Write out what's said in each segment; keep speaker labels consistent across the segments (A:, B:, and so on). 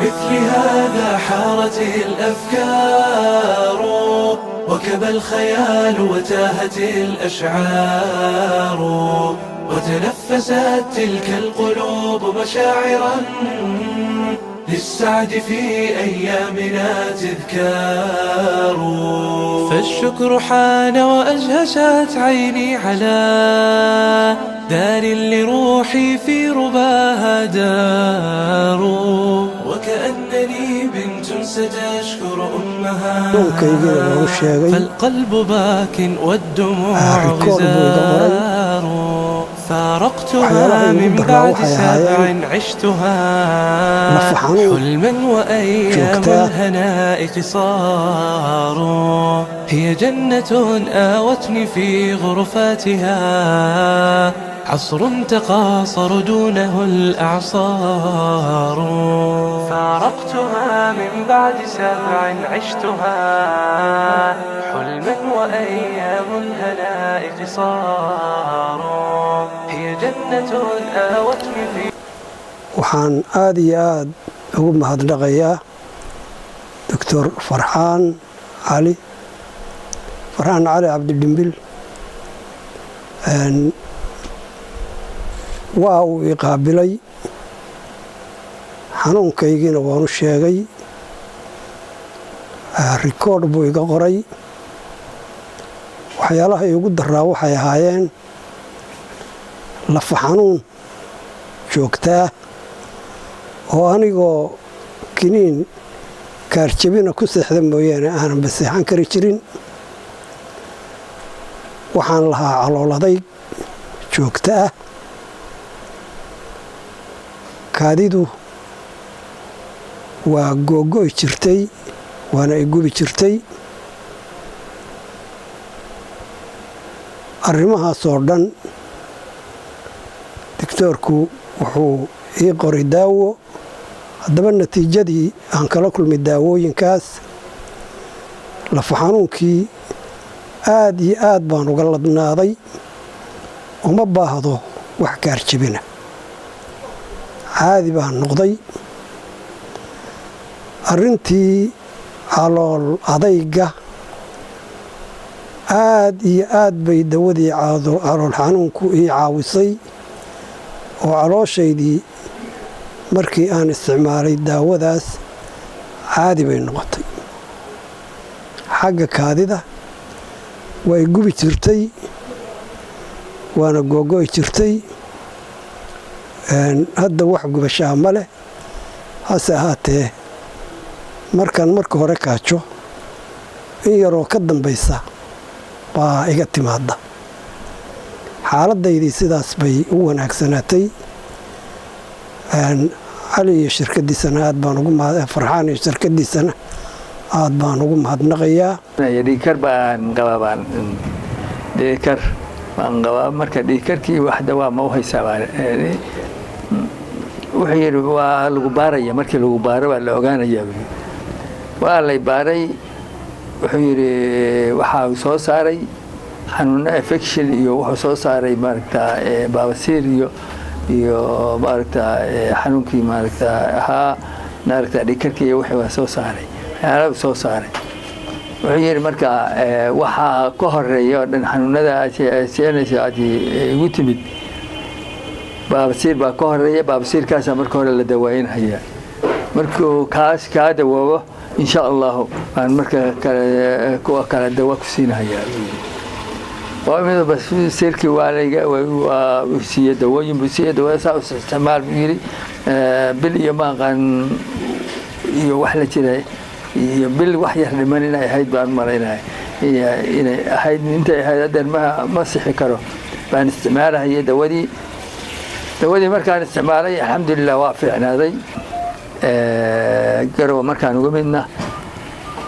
A: مثل هذا حارت الأفكار وكبى الخيال وتاهت الأشعار وتنفست تلك القلوب مشاعرا للسعد في أيامنا تذكار فالشكر حان وأجهشت عيني على دار لروحي في رباها دار وكأنني بنت ستشكر أمها فالقلب باك والدموع غزار فارقتها من بعد 7 عشتها حلما وأيام الهناء قصار هي جنة آوتني في غرفاتها عصر تقاصر دونه الأعصار فارقتها من بعد 7 عشتها حلما وأيام الهناء قصار هي جنة آوتني في
B: waxaan aad iyo aad ugu mahadnaqayaa Dr. Farxaan Cali Cabdidimbil waa uu iqaabilay xanuunkaygiina waanu sheegay rikoodh buu iga qoray waxyaalaha igu daraa waxay ahaayeen lafa xanuun joogtaa oo anigoo kiniin kaarjabina ku seexda mooyaane aanan baseexan kari jirin waxaan lahaa calooladay joogta ah kaadidu waa googo'i jirtay waana i gubi jirtay arrimahaasoo dhan digtoorku wuxuu ii qoray daawo haddaba natiijadii aan kala kulmay daawooyinkaas lafa xanuunkii aad iyo aad baan uga ladnaaday uma baahdo wax kaarjabina caadi baan noqday arrintii calool adayga aad iyo aad bay dawadii calool xanuunku ii caawisay oo calooshaydii markii aan isticmaalay daawadaas caadi bay noqotay xagga kaadida way gubi jirtay waana googo'i jirtay hadda wax gubashaa ma leh hase ahaatee markaan marka hore kaajo in yaroo ka dambaysa baa iga timaadda xaaladaydii sidaas bay u wanaagsanaatay cali iyo shirkadiisana aad baan ugu farxaan iyo shirkadiisana aad baan ugu mahadnaqayaa
C: dhiikar baan qabaa dhiikar baan qabaa marka dhiikarkii waxda waa ma u haysaa wuxuu yidhi waa lagu baaraya markii lagu baaro waa la ogaanayaa waa lay baaray wuxuu yidhi waxaa soo saaray xanuuno infection iyo wuxuu soo saaray maaragta baabasiir iyo maaragta xanuunkii maaragta ahaa maaragta dhiikarkii iyo wixii waa soo saaray waxyaalaha soo saaray wuxuu yidhi marka waxaa ka horeeya oo dhan xanuunada seenaysa aad igu timid baabasiir baa ka horeeya baabasiirkaasaa marka hore la dawaynhayaa markuu kaas kaa dawoobo insha allahu aan marka kuwa kale dawa ku siinahayaa baabasiirkii waa siiye dawooyin buu siiye dawada saa isticmaal buu yidhi bil iyo maaqan iyo wax la jira iyo bil wax yar dhiman inay ahayd baan malaynaya inay ahayd intay ahayd hadeer ma sixi karo baan isticmaalahayay dawadii markaan isticmaalay alxamdulilah waa fiicnaaday garowa markaan uga midna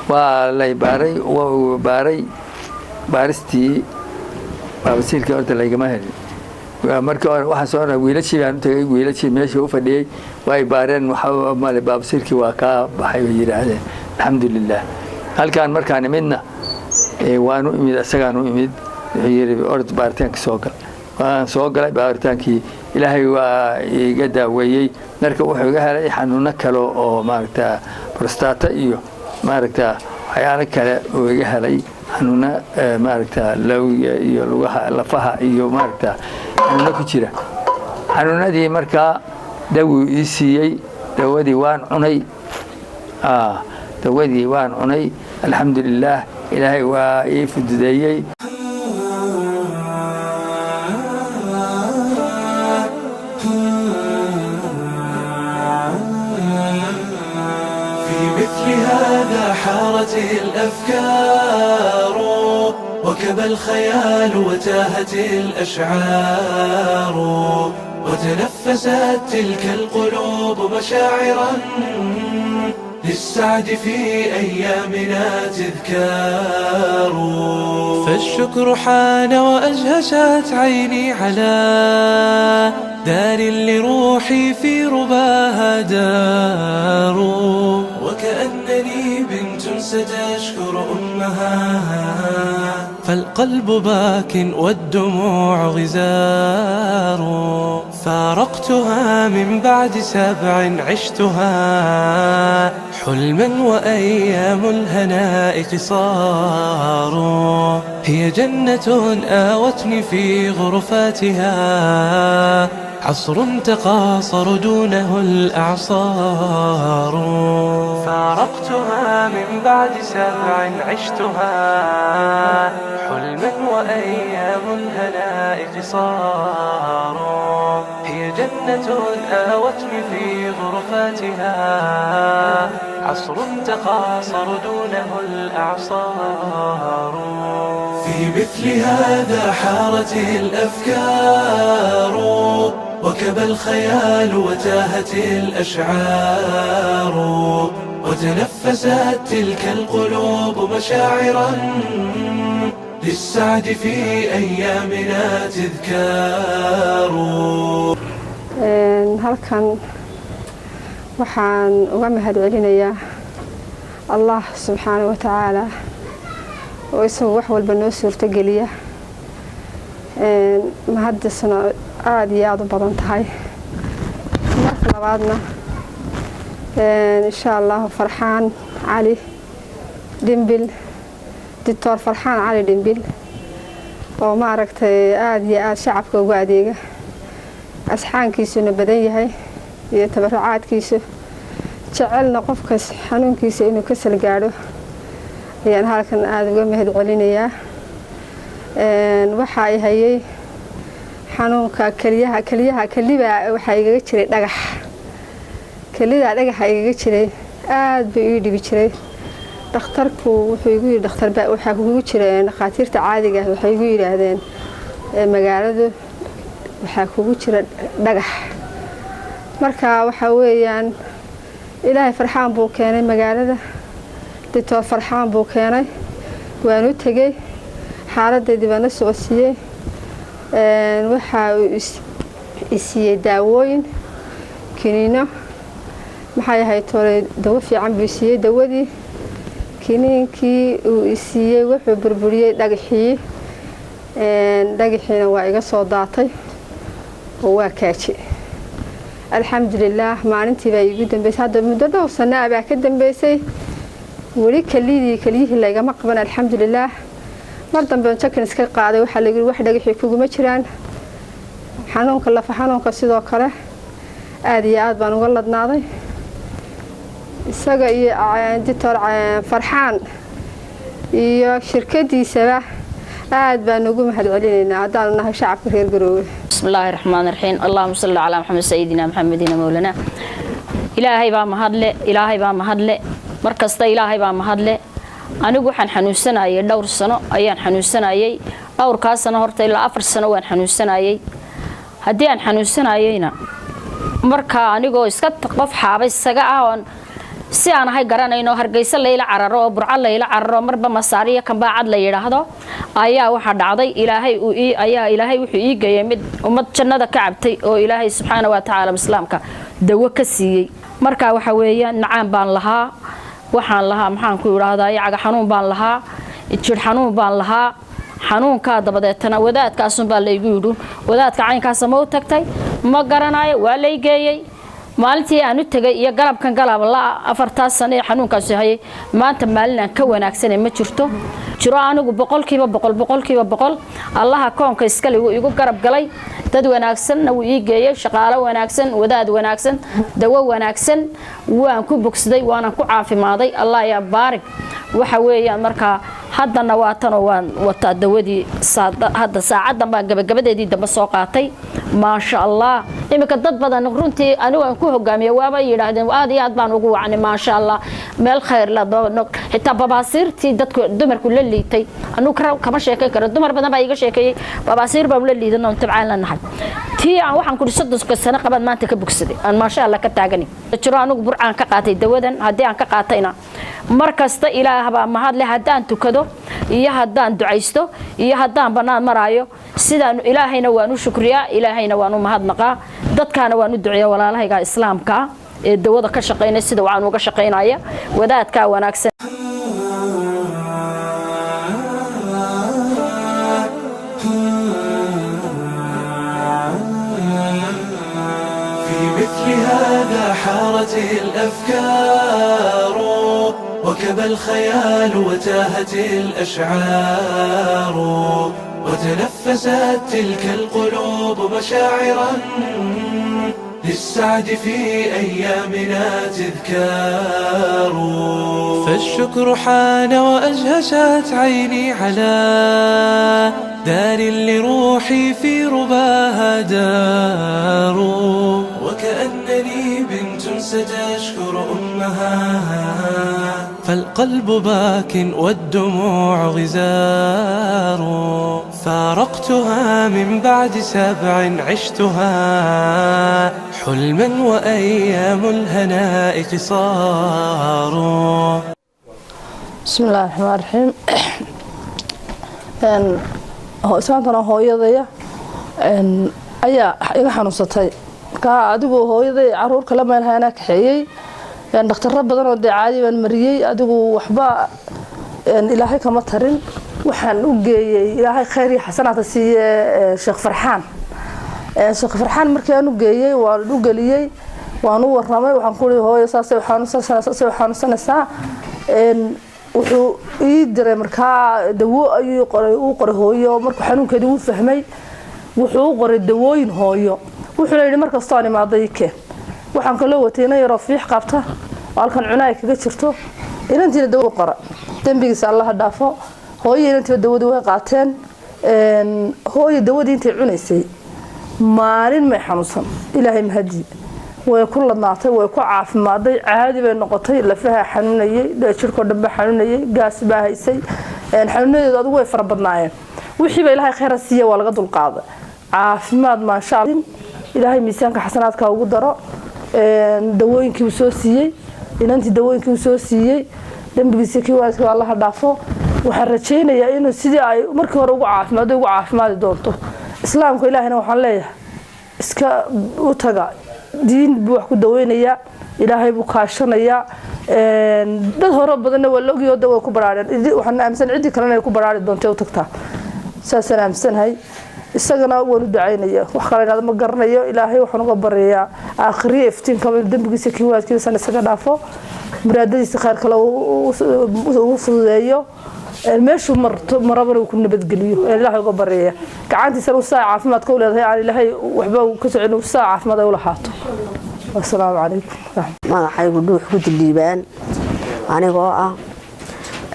C: waa lay baaray baaristii baabasiirkii horta laygama helin markii hore waxaan soo oraa wiilashii baan u tagay wiilashii meeshii u fadhiyey waa ay baareen male baabasiirkii waa kaa baxay bay yidhaahdeen alxamdulilah halkaan markaan imidna waanu imid asagaanu imid wuxuu yiri orod baaritaanka soo gal waan soo galay baaritaankii ilaahay waa iga daaweeyay marka wuxuu iga helay xanuuno kale oo maaragta prostata iyo maaragta waxyaalo kale oo iga helay xanuuna maaragta lawga iyo lugaha lafaha iyo maaragta xanuuno ku jira xanuunadii marka dawo ii siiyay dawadii waan cunay dawadii waan cunay alxamdulillaah ilaahay waa ii fududeeyay
A: حارت الأفكار وكبى الخيال وتاهت الأشعار وتنفست تلك القلوب مشاعرا للسعد في أيامنا تذكار فالشكر حان وأجهشت عيني على دار لروحي في رباها دار وكأنني بنت ستشكر أمها فالقلب باك والدموع غزار فارقتها من بعد 7 عشتها حلما وأيام الهناء قصار هي جنة آوتني في غرفاتها عصر تقاصر دونه الأعصار فارقتها من بعد 7 عشتها حلما وأيام الهناء قصار هي جنة آوتني في غرفاتها عصر تقاصر دونه الأعصار في مثل هذا حارت الأفكار وكبى الخيال وتاهت الأشعار وتنفست تلك القلوب مشاعرا للسعد في أيامنا تذكار
D: halkan waxaan uga mahadcelinayaa Allah subxaanahu wa ta'ala oo isagu wax walba noo suurto geliya mahadisna aad iyo aad u badan tahay marka labaadna insha Allah Farxaan Cali Dhimbil Dr. Farxaan Cali Dhimbil oo ma aragtay aad iyo aad shacabka ugu adeega asxaankiisuna badan yahay iyo tabarucaadkiisa jecelna qofkaas xanuunkiisa inuu ka salgaadho ayaan halkan aad uga mahadcelinayaa waxa ay hayay xanuunka kaliyaha waxa igaga jiray dhagax igaga jiray aad bay ii dhibi jiray dhakhtarku wuxuu igu yiri dhakhtar baa waxa kugu jiray dhaqaatiirta caadiga ah waxay igu yiraahdeen magaaladu waxa kugu jira dhagax marka waxa weeyaan ilaahay Farxaan buu keenay magaalada Dr. Farxaan buu keenay waan u tagay xaaladdeedii baan la socodsiiyay waxa uu isiiyay daawooyin kiniino maxay ahayd dawo fiican buu siiyay dawadii kiniinkii uu isiiyay wuxuu burburiyay dhagaxiina waa iga soo daatay oo waa kaaji alxamdulillaah maalintii baa igu dambeysay hadda muddo dhowr sano ah baa ka dambeysay weli kaliyihii lagama qaban alxamdulillaah mar dambe jakin iska qaaday waxa la yiri wax dhagaxii kuguma jiraan xanuunka lafa xanuunka sidoo kale aad iyo aad baan uga ladnaaday isaga iyo Dr. Farxaan iyo shirkadiisaba aad baan ugu mahadcelinaynaa hadaan nahay shacabka reer Garowe
E: bismillaahir rahmaanir rahiim allahumma salli ala muhammad sayyidina muhammadina mawlana ilaahay baa mahadle markasta ilaahay baa mahadle anigu waxaan xanuunsanayay dhowr sano ayaan xanuunsanayay dhowrkaas sano horta ilaa 4 sano waan xanuunsanayay hadii aan xanuunsanayayna marka anigoo iska qof xaabay isaga ah si aan ahay garanayno Hargeysa Leyla Cararo oo Burco Leyla Cararo marba Masaariya kan baacad la yiraahdo ayaa waxa dhacday ilaahay wuxuu ii geeyay mid ummad jannada ka cabtay oo ilaahay subxaanahu wa ta'ala islaamka dawo ka siiyay marka waxa weeyaan nacaan baan lahaa waxaan lahaa maxaan ku yiraahdaa yaga xanuun baan lahaa jir xanuun baan lahaa xanuunka dabadeetana wadaadkaasun baa la igu yidhi wadaadka caynkaas ma u tagtay ma garanayo waa la igeeyay maalintii aan u tagay iyo galabkan galab la 4 sano ee xanuunkaas hayay maanta maalin ka wanaagsan ma jirto jiro anigu boqolkiiba boqol allaha koonka iskale igu garab galay dad wanaagsan uu ii geeyay shaqaale wanaagsan wadaad wanaagsan dawo wanaagsan waan ku bogsaday waan ku caafimaaday allah ya baarik waxa weeyaan marka haddana waatan waan wata dawadii hadda saacadan baan gabagabadeedii daba soo qaatay ma sha Allah imika dad badan runtii anigu aan ku hogaamiyo waaba yiraahdeen aad iyo aad baan ugu wacnay ma sha Allah meel khayr la xitaa babaasirtii dadku dumarku la liitay anu kama sheekay karo dumar badan baa iga sheekayay babaasir baa la liidan oo tabcaan la nahay tii aan waxaan ku dhiso sano qabad maanta ka bogsaday aan ma sha Allah ka taagani jiro anigu burcaan ka qaatay dawadan hadii aan ka qaatayna markasta ilaahay baa mahad leh hadaan tukado iyo hadaan ducaysto iyo hadaan banaan maraayo sidaan ilaahayna waan u shukriyaa ilaahayna waan u mahadnaqaa dadkaana waan u duceeyaa walaalahayga islaamka ee dawada ka shaqeynay sida waan uga shaqeynaya wadaadka wanaagsan
A: حارت الأفكار وكبى الخيال وتاهت الأشعار وتنفست تلك القلوب مشاعرا للسعد في أيامنا تذكار فالشكر حان وأجهشت عيني على دار لروحي في رباها دار وكأنني بنت ستشكر أمها فالقلب باك والدموع غزار فارقتها من بعد 7 عشتها حلما وأيام الهناء قصار.
F: بسم الله الرحمن الرحيم. إسلامتنا hooyadaya ayaa iga xanuunsatay ka adigu hooyaday caruur kala meel hayna kaxeeyay dhakhtar badan oo caadi baan mariyay adigu waxba ilaahay kama tarin waxaan u geeyay ilaahay khayr iyo xasanaad siiye Sheekh Farxaan markii aan u geeyay waan u galiyay waan u warramay waxaan ku leeyahay hooyo saasay xanuunsanaysaa wuxuu ii diray markaa dawo ayuu qoray hooyo markuu xanuunkeedii uu fahmay wuxuu qoray dawooyin hooyo wuxuu leeyahay markasta aan imaaday keen waxaan kala watayna yar fiix qabta halkan cunaay kaga jirto inantiina dawo qora dambigiisa Allah dhaafo hooyo inantiina dawadu way qaateen hooyo dawadii intay cunaysay maalin ma xanuunsan ilaahay mahadi way ku ladnaatay way ku caafimaaday caadi bay noqotay lafaha xanuunayay jirko dhanba xanuunayay gaas baa haysay xanuunadeedu adigu way farabadnaayeen wixii bay ilaahay khayr siiyo waa laga dulqaaday caafimaad ma sha Allah ilaahay miisaanka xasanaadka ugu daro dawooyinkii uu soo siiyay inantii dawooyinkii uu soo siiyay dambigiisa kii waa Allah dhaafo waxaan rajaynayaa inuu sidii ay markii hore ugu caafimaadi doonto islaamka ilaahayna waxaan leeyahay iska u taga diin buu wax ku daweynaya ilaahay buu kaashanaya dad hore badan waa la ogiyo dawo ku baraareen waxaan aaminsan cidii kale inay ku baraari doonto u tagtaa saasaan aaminsanahay isagana waan u ducaynaya wax kale inaad ma garanayo ilaahay waxaan uga baryayaa aakhiriye iftiinka dambigiisa kii waadkiisa isaga dhaafo muraadadiisa khayr kale uu fududeeyo meeshu maraba uu ku nabadgeliyo ilaahay uga baryayaa gacantiisa uu saa caafimaad ka leedahay aan ilaahay waxba ka socon uu saa caafimaad u lahaato. Assalaamu alaykum.
G: magacaygu dhuux ku diliibaan anigoo ah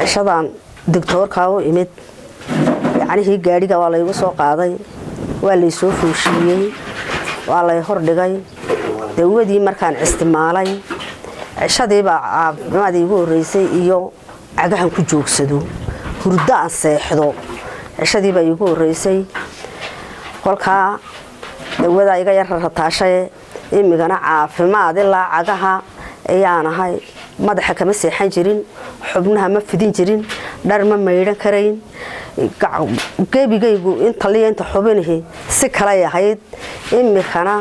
G: cishadaan doctorka u imid yacni gaariga waa la igu soo qaaday waa la soo fuushiyay waa la hor dhigay dawadii markaan isticmaalay cishadii baa caafimaad igu horeysay iyo cagahan ku joogsado hurdo aan seexdo cishadii baa igu horeysay kolka dawada iga yar rataashay imigana caafimaad ilaa cagaha ayaan ahay madaxa kama seexan jirin xubnaha ma fidin jirin dhar ma meeyran karayn geebigaygu inta liinta xubinahay si kala yahayd imikana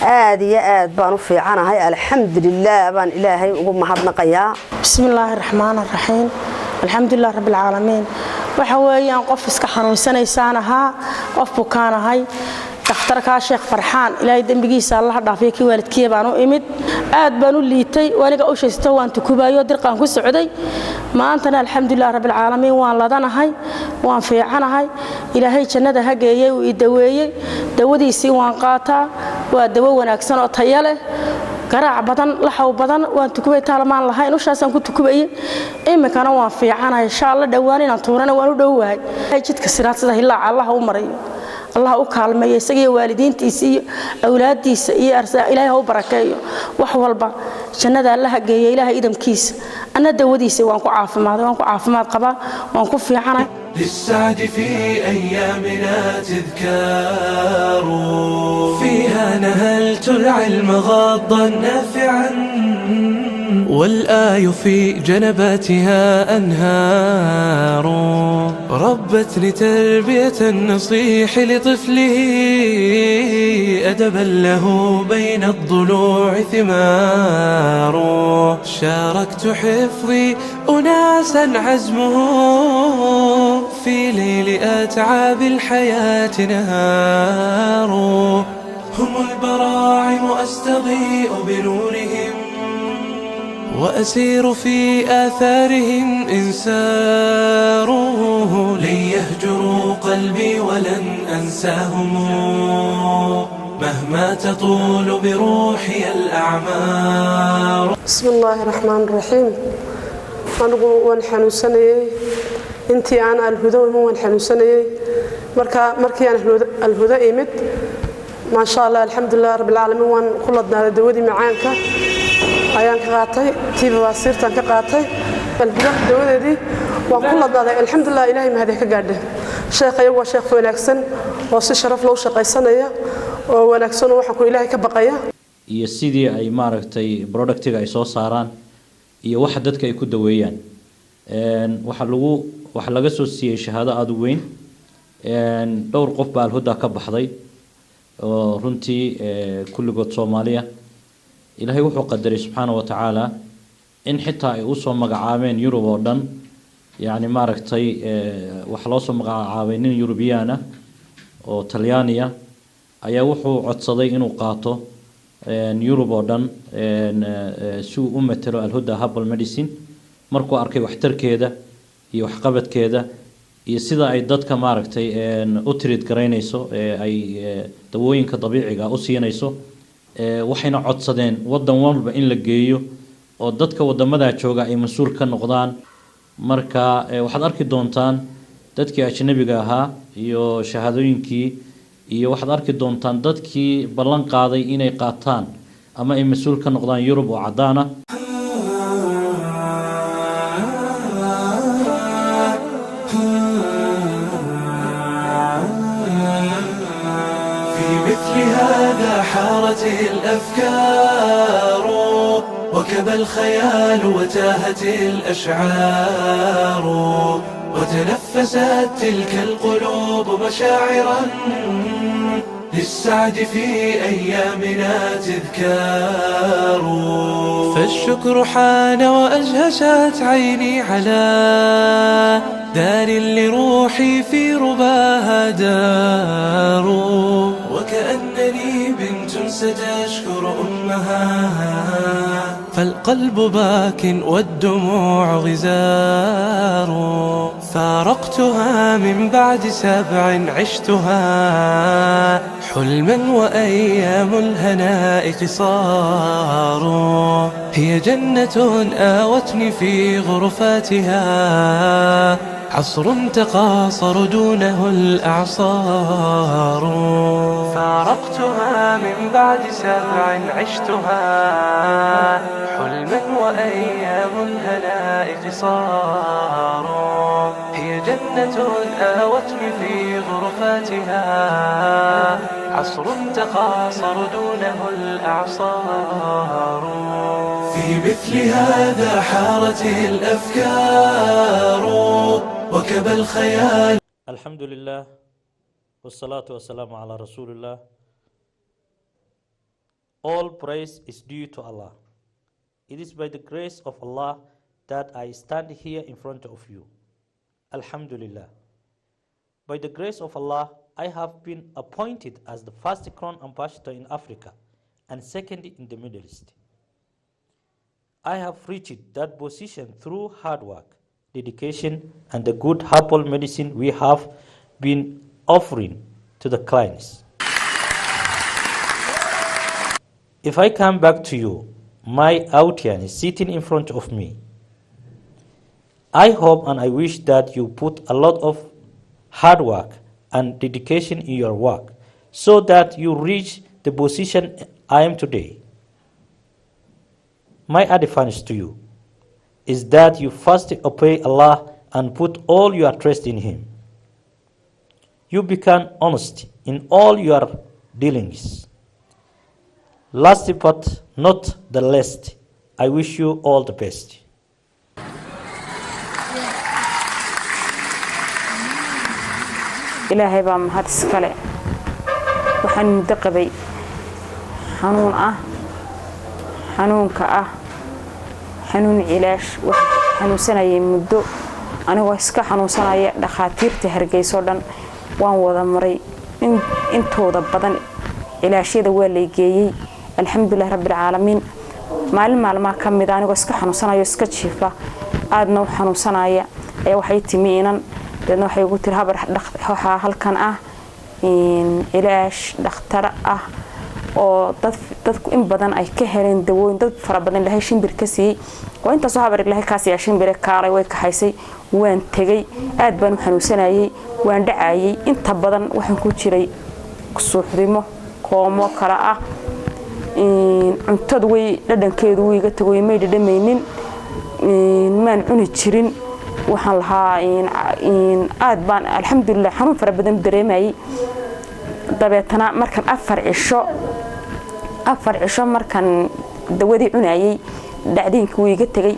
G: aad iyo aad baan u fiicanahay alxamdulillah baan ilaahay ugu mahadnaqayaa.
H: bismillaahir rahmaanir rahiim alxamdulillah rabbil caalamiin waxa weeyaan qof iska xanuunsanaysaan ahaa qof bukaan ahay dhakhtarka Sheekh Farxaan ilaahay dambigiisa Allah dhaafiyo kii waalidkii baan u imid aad baan u liitay waniga u sheegto waan tukubayo dirqaan ku socday maantana alxamdulillah rabbil caalamiin waan ladanahay waan fiicanahay ilaahay jannada ha geeyay uu daweeyay dawadiisii waan qaataa waa dawo wanaagsan oo tayo leh garaac badan laxaw badan waan tukubay taalmaan lahayn ushaasan ku tukubay imikana waan fiicanahay insha Allah dhawaan inaan tuurana waan u dhowahay jidka siraad sida ilaa Allah u marayo الله أكال ما يسقي والدين تيسي أولاد تيسي أرسل إلهه وبركاته وحولبا جنة الله جاي إله إدم كيس أنا دوديسي وانكو عافمات قبا وانكو في عنا
A: للسعد في أيامنا تذكار فيها نهلت العلم غاضا نافعا والآي في جنباتها أنهار ربت لتربية النصيح لطفله أدبا له بين الضلوع ثمار شاركت حفظي أناسا عزمهم في ليل أتعاب الحياة نهار هم البراعم أستضيء بنورهم وأسير في آثارهم إن ساروا لن يهجروا قلبي ولن أنساهم مهما تطول بروحي الأعمار
I: بسم الله الرحمن الرحيم أنا وانحنو سنة انتي أنا الهدى وانحنو سنة مركي أنا الهدى إيمت ما شاء الله الحمد لله رب العالمين وان كلنا دودي معانك ayaan ka qaatay tiiba wasiirtan ka qaatay balbida dawadeedii waan ku ladaaday alxamdulillah ilaahay mahad ka gaadhay sheekhayo waa sheekh wanaagsan oo si sharaf loo shaqaysanaya oo wanaagsan waxa ku ilaahay ka baqaya
J: iyo sidii ay maaragtay productiga ay soo saaraan iyo waxa dadka ay ku daweeyaan waxa laga soo siiyay shahaado aad u weyn dhowr qof baa alhuda ka baxday oo runtii kulligood Soomaaliya ilaahay wuxuu qadaray subxaanahu wa tacaala in xitaa ay u soo magacaabeen Yurub oo dhan yaani maaragtay waxa loo soo magacaabay nin Yurubiyaana oo Talyaaniya ayaa wuxuu codsaday inuu qaato Yurub oo dhan si uu u matalo alhuda herbal medicine markuu arkay waxtarkeeda iyo waxqabadkeeda iyo sida ay dadka maaragtay u treat gareynayso ay dawooyinka dabiiciga u siinayso waxayna codsadeen wadan walba in la geeyo oo dadka wadamada jooga ay mas'uul ka noqdaan marka waxaad arki doontaan dadkii ajnabiga ahaa iyo shahaadooyinkii iyo waxaad arki doontaan dadkii ballan qaaday inay qaataan ama ay mas'uul ka noqdaan Yurub oo cadaana
A: حارت الأفكار وكبى الخيال وتاهت الأشعار وتنفست تلك القلوب مشاعرا للسعد في أيامنا تذكار فالشكر حان وأجهشت عيني على دار لروحي في رباها دار وكأنني بنت ستشكر أمها فالقلب باك والدموع غزار فارقتها من بعد 7 عشتها حلما وأيام الهناء قصار هي جنة آوتني في غرفاتها عصر تقاصر دونه الأعصار فارقتها من بعد 7 عشتها حلما وأيام الهناء قصار هي جنة آوتني في غرفاتها عصر تقاصر دونه الأعصار في مثل هذا حارت الأفكار وكبى الخيال.
J: الحمد لله والصلاة والسلام على رسول الله. All praise is due to Allah. It is by the grace of Allah that I stand here in front of you. Alhamdulillah. By the grace of Allah, I have been appointed as the first Crown Ambassador in Africa and second in the Middle East. I have reached that position through hard work, dedication, and the good herbal medicine we have been offering to the clients. If I come back to you, my audience sitting in front of me, I hope and I wish that you put a lot of hard work and dedication in your work so that you reach the position I am today. My advice to you is that you first obey Allah and put all your trust in Him. You become honest in all your dealings. Last but not the least, I wish you all the best.
K: إلهي بام هاد السكالة وحنون دقبي حنون حنون حنون علاش وحنون سنة يمدو أنا واسكا حنون سنة دخاتير تهرجي صدًا وان وذا مري انتو ذا بدن علاش يدا ولا يجي الحمد لله رب العالمين معلم كم مداني واسكا حنون سنة يسكا تشيفا أدنو حنون سنة أي وحيد تمينا لأنه حيقول ترهبر halkan ilaash dhakhtar oo dadku in badan ay ka heleen dawooyin dad fara badan lahay shimbir ka siiyay oo inta soo habar ilahay kaasi shimbir kaalay way ka haysay waan tagay aad baan u xanuunsanayay waan dhacayay inta badan waxaan ku jiray suuxdimo koomo kala cuntadu way dhadhankeedu way iga tagay may dhadhamaynin maan cuni jirin waxaan lahaa aad baan alxamdulillah xanuun fara badan dareemayay dabeetana markan afar cisho markan dawadii cunayay dhacdiinkii wuu iga tagay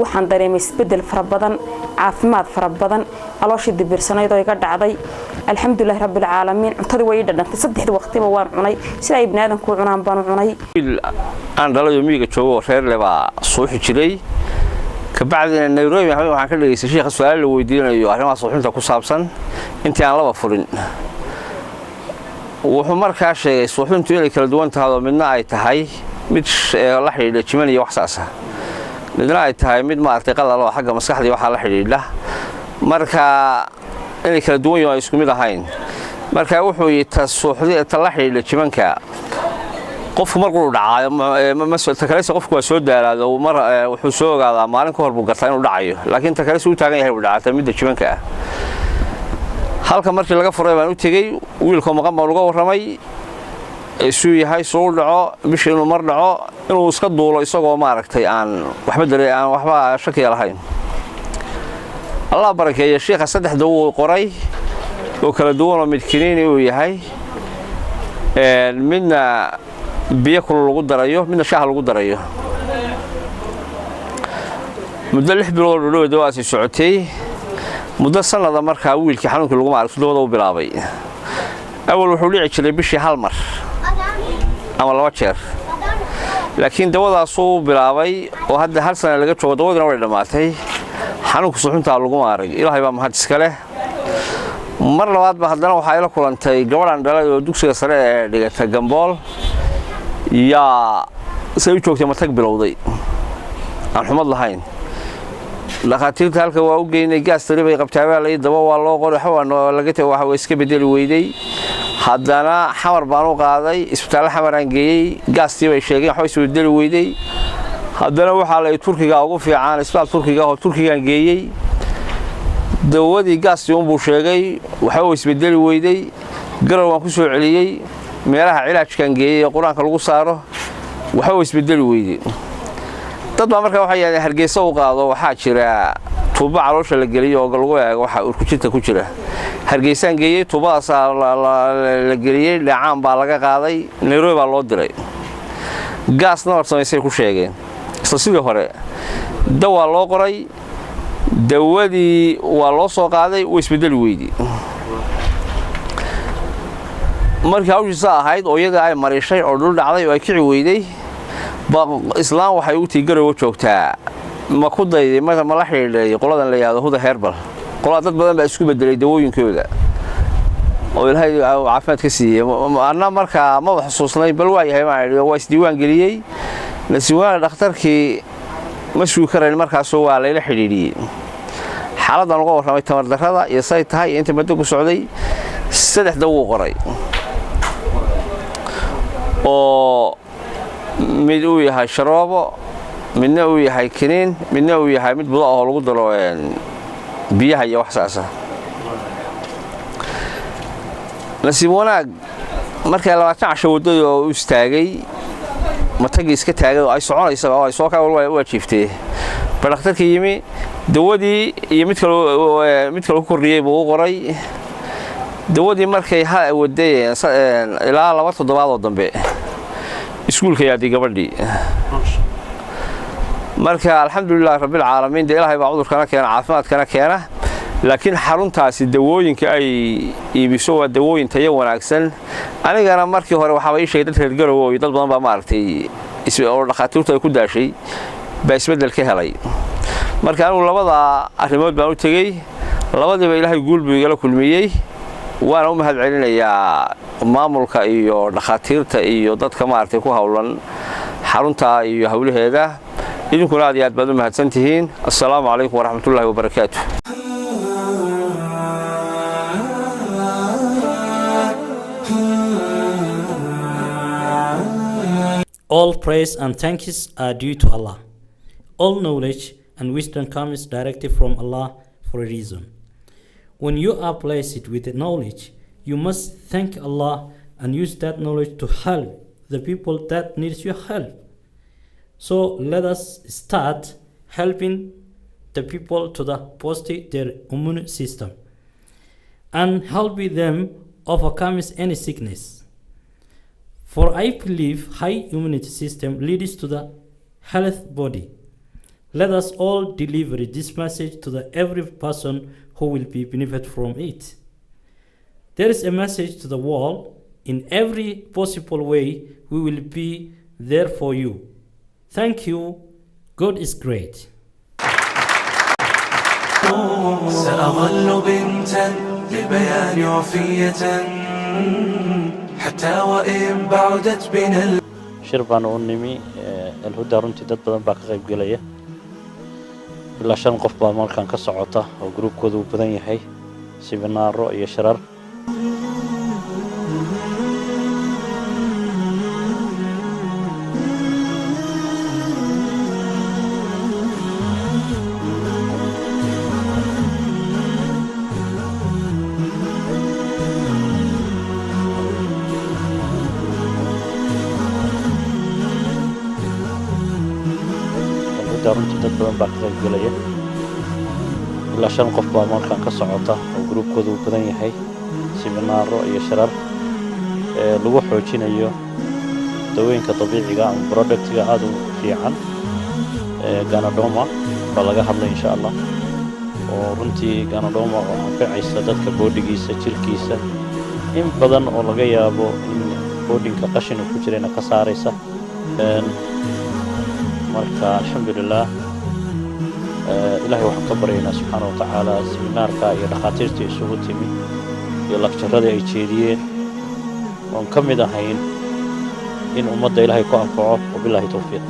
K: waxaan dareemay isbedel fara badan caafimaad fara badan calooshii dibirsanayd oo iga dhacday alxamdulillah rabbil caalamiin cuntadii way dhadhantay saddexda waqtiba waan cunay sida ay banaadamku cunaan baan cunay
L: aan dhalayo miyiga joogo reer leba suuxi jiray kabacdina Nairobi waxaan ka dhageystay sheekh su'aal la weydiinayo arrimaha suuxinta ku saabsan intii aan laba furin wuxuu markaa sheegay suuxintu inay kala duwan tahay midna ay tahay mid la xiriirta jiman iyo wax saasa midna ay tahay mid maartay qalal oo xagga maskaxda waxa la xiriirta marka inay kala duwan yihiin isku mid ahayn marka wuxuu yita suuxdii la xiriirta jimanka qofku markuu dhacayo ma soo takaleysa qofku waa soo daalaado mar wuxuu soo ogaadaa maalin ka hor buu gartaa inuu dhacayo laakiin takaleysa uu taagan yahay uu dhacay midda jimanka halka markii laga furay baan u tagay wiilka maqan baan uga waramay isuu yahay soo dhaco bishii inuu mar dhaco inuu iska duulo isagoo maaragtay aan waxba shaki lahayn Allah barakeeyo sheekha saddex dawo qoray oo kala duwan oo mid kiniini uu yahay midna biyo kulul lagu darayo midna shaah lagu darayo muddo 6 bilood oo dawaasi socotay muddo sanada markaa wiilkii xanuunkii lagu maaragtay dawada uu bilaabay awal wuxuu dhici jiray bishii hal mar ama laba jeer laakiin dawadaas uu bilaabay oo hadda hal sano laga joogo dawadana way dhamaatay xanuunku suuxinta lagu maarag ilaahay baa mahad iska leh mar labaad ba haddana waxa ay la kulantay gabadhan dhalay oo dugsiga sare ee dhigata Gambool yaa soo joogtay matag bilowday aan xumad lahayn dhaqaatiirta halka waa u geynay gaas tariibay qabtaabaa la daba waa loo qoray xawaan laga tago waxa iska bedeli weyday haddana xamar baan u qaaday isbitaal xamar aan geeyay gaastii bay sheegeen waxa isu bedeli weyday haddana waxa la Turkiga ugu fiican isbitaal Turkiga oo Turkiga geeyay dawadii gaastii uu sheegay waxa uu isbedeli weyday garow waan ku soo celiyay meelaha cilaajkan geeyay quraanka lagu saaro waxa uu isbedeli weyday dad baa markaa waxa yahay Hargeysa u qaado waxa jira tuubo caloosha la geliyo oo lagu eego waxa urkujinta ku jira Hargeysaan geeyay tuubadaas la geliyay dhacaan baa laga qaaday Nairobi baa loo diray gaasna warsameysay ku sheegeen isla sidii hore dawa loo qoray dawadii waa loo soo qaaday oo isbedeli weyday markii hawshiisa ahayd oo iyada ay marishay oo dhul dhacday oo ay kici weyday islaam waxay u tiigaro joogtaa ma ku dayday ma la xiriiray qoladan la yiraahdo Huda Herbal qolada dad badan baa isku bedelay dawooyinkooda oo ilaahay caafimaad ka siiyay anna markaa ma xusuusnay bal waa yahay waa isdiiwaan geliyay nasiwaan dhakhtarkii ma suu karayn markaas waa la ila xiriiriyay xaaladdan uga warramay tamar darrada iyo say tahay inta muddo ku socday 3 dawo qoray oo mid uu yahay sharoobo midna uu yahay kiniin midna uu yahay mid budo oo lagu daro biyaha iyo wax saasa nasiib wanaag markay 20 casho wadada oo istaagay matagi iska taagay oo ay soconayso oo ay soo ka waa jiiftay dhakhtarkii yimi dawadii iyo mid kale ku kordhiyay buu qoray dawadii markay waday ilaa 2 toddobaad dambe iskuulka yaadi gabadhii marka alxamdulillah rabbil caalamiin ilaahay baa cudurkana keena caafimaadkana keena laakiin xaruntaasi dawooyinka ay iibiso waa dawooyin tayo wanaagsan anigana markii hore waxa ay sheegay dad reer garow oo dad badan baa maartay oo dhaqaatiirtu ay ku daashay baa isbedel ka helay marka anu labada arrimood baan u tagay labadiiba ilaahay guul buu igala kulmiyay waana u mahad celinayaa maamulka iyo dhaqaatiirta iyo dadka maartay ku hawlan xarunta iyo hawlaheeda idinkuna aad iyo aad baad u mahadsantihiin assalaamu calaykum waraxmatullaahi wabarakaatuh
M: All praise and thanks are due to Allah. All knowledge and wisdom comes directly from Allah for a reason. When you are blessed with the knowledge, you must thank Allah and use that knowledge to help the people that needs your help. So let us start helping the people to boost their immune system and helping them overcome any sickness. For I believe high immunity system leads to the health body. Let us all deliver this message to every person who will be benefit from it. There is a message to the world. In every possible way, we will be there for you. Thank you. God is great.
A: سأظل بنتا للبيان وفية حتى وإن بعدت بنا
J: شربان ونمي الهدى runtii dad badan baa ka qayb galaya ilaa 5 qof baa markaan ka socota oo groupkoodu u badan yahay seminaaro iyo shirar runtii dad badan baa ka qayb galaya ilaa 5 qof baa markaan ka socota oo groupkoodu u badan yahay seminaaro iyo shirar lagu xoojinayo dawooyinka dabiiciga ama productiga aad u fiican ganadoma baa laga hadlay insha Allah oo runtii ganadoma oo anfacaysa dadka boodigiisa jirkiisa in badan oo laga yaabo in boodinka qashin ku jirayna ka saaraysa marka alxamdulillah ilaahay waxaan ka baryaynaa subxaanahu wa tacaala seminaarka iyo dhakhaatiirta isugu timi iyo lakjarada ay jeediyeen oon ka mid ahayn in ummadda ilaahay ku anfaco wabilaahi tawfiiq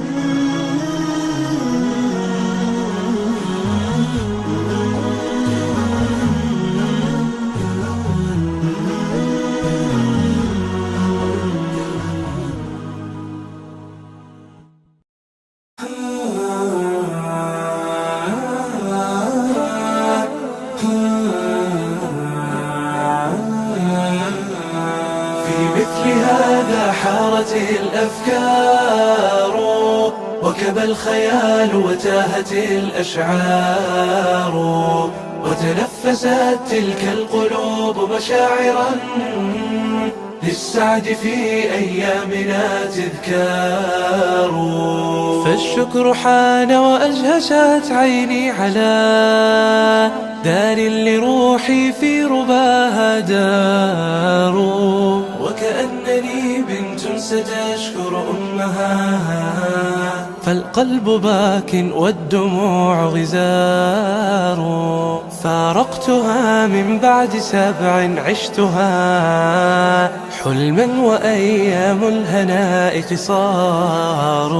A: الأفكار وكبى الخيال وتاهت الأشعار وتنفست تلك القلوب مشاعرا للسعد في أيامنا تذكار فالشكر حان وأجهشت عيني على دار لروحي في رباها دار وكأنني بنت ستشكر أمها فالقلب باك والدموع غزار فارقتها من بعد 7 عشتها حلما وأيام الهناء قصار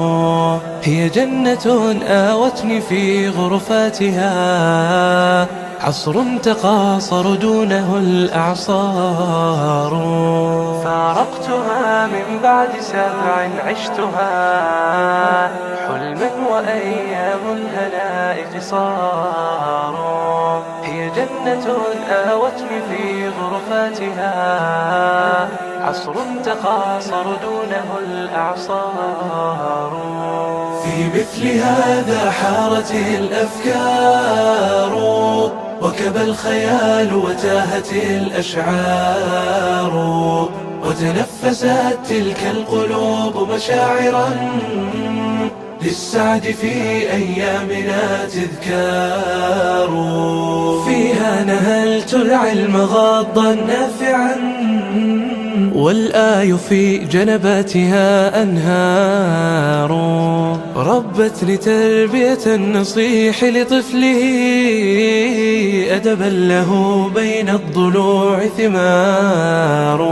A: هي جنة آوتني في غرفاتها عصر تقاصر دونه الأعصار فارقتها من بعد 7 عشتها حلما وأيام الهناء قصار هي جنة آوتني في غرفاتها عصر تقاصر دونه الأعصار في مثل هذا حارت الأفكار وكبى الخيال وتاهت الأشعار وتنفست تلك القلوب مشاعرا للسعد في أيامنا تذكار فيها نهلت العلم غاضا نافعا والآي في جنباتها أنهار ربتني تربية النصيح لطفله أدبا له بين الضلوع ثمار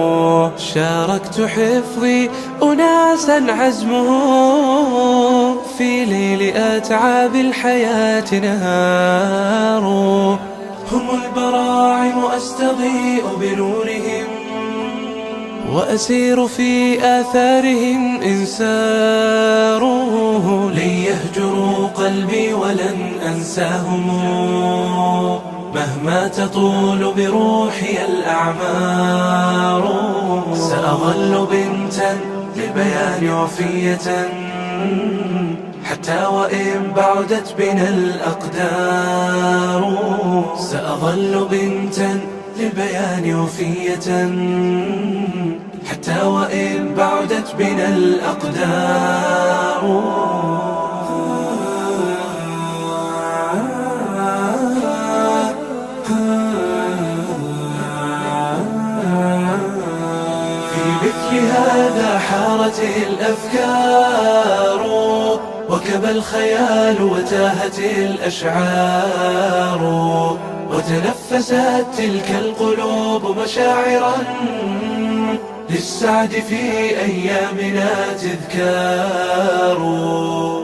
A: شاركت حفظي أناسا عزمهم في ليل أتعاب الحياة نهار هم البراعم أستضيء بنورهم وأسير في آثارهم إن ساروا لن يهجروا قلبي ولن أنساهم مهما تطول بروحي الأعمار سأظل بنتا للبيان وفية حتى وإن بعدت بنا الأقدار سأظل بنتا للبيان وفية حتى وإن بعدت بنا الأقدار في مثل هذا حارت الأفكار وكبى الخيال وتاهت الأشعار وتنفست تلك القلوب مشاعرا للسعد في أيامنا تذكار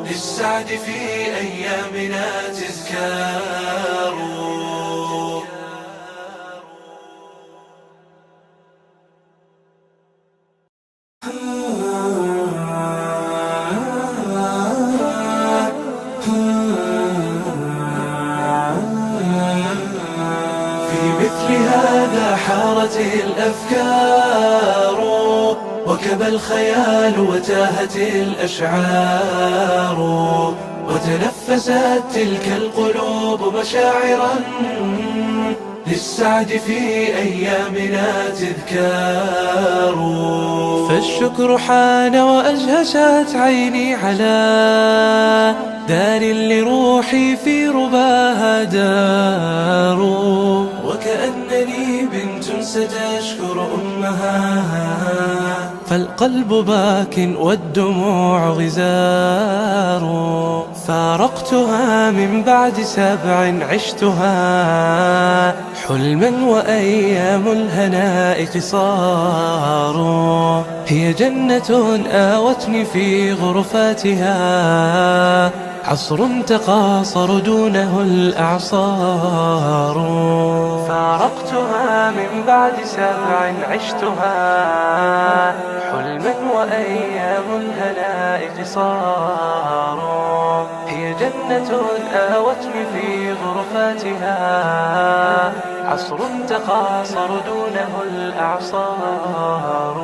A: للسعد في أيامنا تذكار حارت الأفكار وكبى الخيال وتاهت الأشعار وتنفست تلك القلوب مشاعرا للسعد في أيامنا تذكار فالشكر حان وأجهشت عيني على دار لروحي في رباها دار وكأنني بنت ستشكر أمها فالقلب باك والدموع غزار فارقتها من بعد 7 عشتها حلما وأيام الهناء قصار هي جنة آوتني في غرفاتها عصر تقاصر دونه الأعصار فارقتها من بعد 7 عشتها حلما وأيام الهناء قصار هي جنة آوتني في غرفاتها عصر تقاصر دونه الأعصار